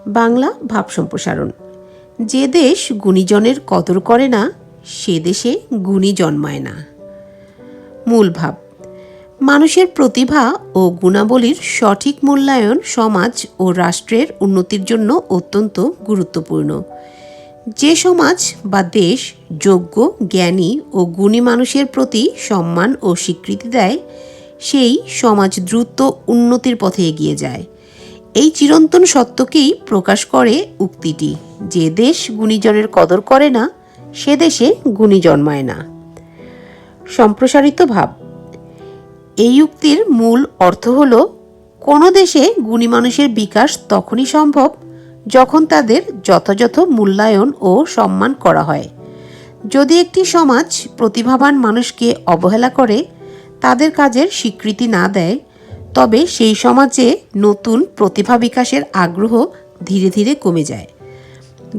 বাংলা ভাব সম্প্রসারণ। যে দেশ গুণীজনের কদর করে না, সে দেশে গুণী জন্মায় না। মূল ভাব: মানুষের প্রতিভা ও গুণাবলীর সঠিক মূল্যায়ন সমাজ ও রাষ্ট্রের উন্নতির জন্য অত্যন্ত গুরুত্বপূর্ণ। যে সমাজ বা দেশ যোগ্য, জ্ঞানী ও গুণী মানুষের প্রতি সম্মান ও স্বীকৃতি দেয়, সেই সমাজ দ্রুত উন্নতির পথে এগিয়ে যায়। এই চিরন্তন সত্যকেই প্রকাশ করে উক্তিটি, যে দেশ গুণীজনের কদর করে না, সে দেশে গুণী জন্মায় না। সম্প্রসারিত ভাব: এই উক্তির মূল অর্থ হল, কোনো দেশে গুণী মানুষের বিকাশ তখনই সম্ভব যখন তাদের যথাযথ মূল্যায়ন ও সম্মান করা হয়। যদি একটি সমাজ প্রতিভাবান মানুষকে অবহেলা করে, তাদের কাজের স্বীকৃতি না দেয়, তবে সেই সমাজে নতুন প্রতিভা বিকাশের আগ্রহ ধীরে ধীরে কমে যায়।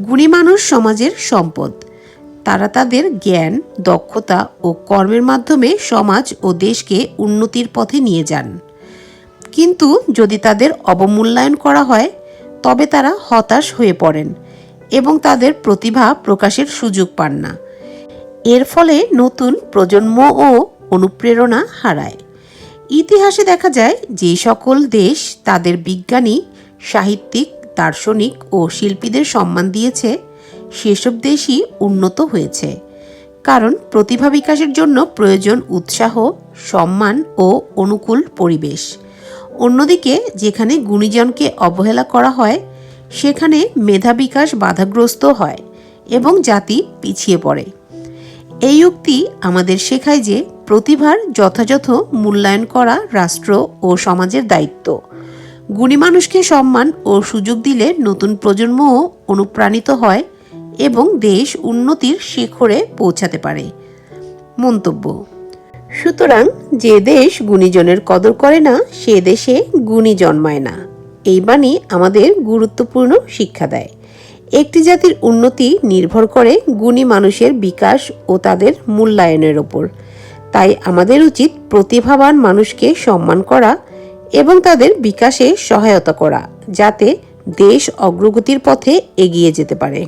গুণী মানুষ সমাজের সম্পদ। তারা তাদের জ্ঞান, দক্ষতা ও কর্মের মাধ্যমে সমাজ ও দেশকে উন্নতির পথে নিয়ে যান। কিন্তু যদি তাদের অবমূল্যায়ন করা হয়, তবে তারা হতাশ হয়ে পড়েন এবং তাদের প্রতিভা প্রকাশের সুযোগ পান না। এর ফলে নতুন প্রজন্ম ও অনুপ্রেরণা হারায়। ইতিহাসে দেখা যায়, যে সকল দেশ তাদের বিজ্ঞানী, সাহিত্যিক, দার্শনিক ও শিল্পীদের সম্মান দিয়েছে, সেসব দেশই উন্নত হয়েছে। কারণ প্রতিভা বিকাশের জন্য প্রয়োজন উৎসাহ, সম্মান ও অনুকূল পরিবেশ। অন্যদিকে যেখানে গুণীজনকে অবহেলা করা হয়, সেখানে মেধা বিকাশ বাধাগ্রস্ত হয় এবং জাতি পিছিয়ে পড়ে। এই উক্তি আমাদের শেখায় যে প্রতিভার যথাযথ মূল্যায়ন করা রাষ্ট্র ও সমাজের দায়িত্ব। গুণী মানুষকে সম্মান ও সুযোগ দিলে নতুন প্রজন্মও অনুপ্রাণিত হয় এবং দেশ উন্নতির শিখরে পৌঁছাতে পারে। মন্তব্য: সুতরাং যে দেশ গুণীজনের কদর করে না, সে দেশে গুণী জন্মায় না। এই বাণী আমাদের গুরুত্বপূর্ণ শিক্ষা দেয়। একটি জাতির উন্নতি নির্ভর করে গুণী মানুষের বিকাশ ও তাদের মূল্যায়নের ওপর। তাই আমাদের উচিত প্রতিভাবান মানুষকে সম্মান করা এবং তাদের বিকাশে সহায়তা করা, যাতে দেশ অগ্রগতির পথে এগিয়ে যেতে পারে।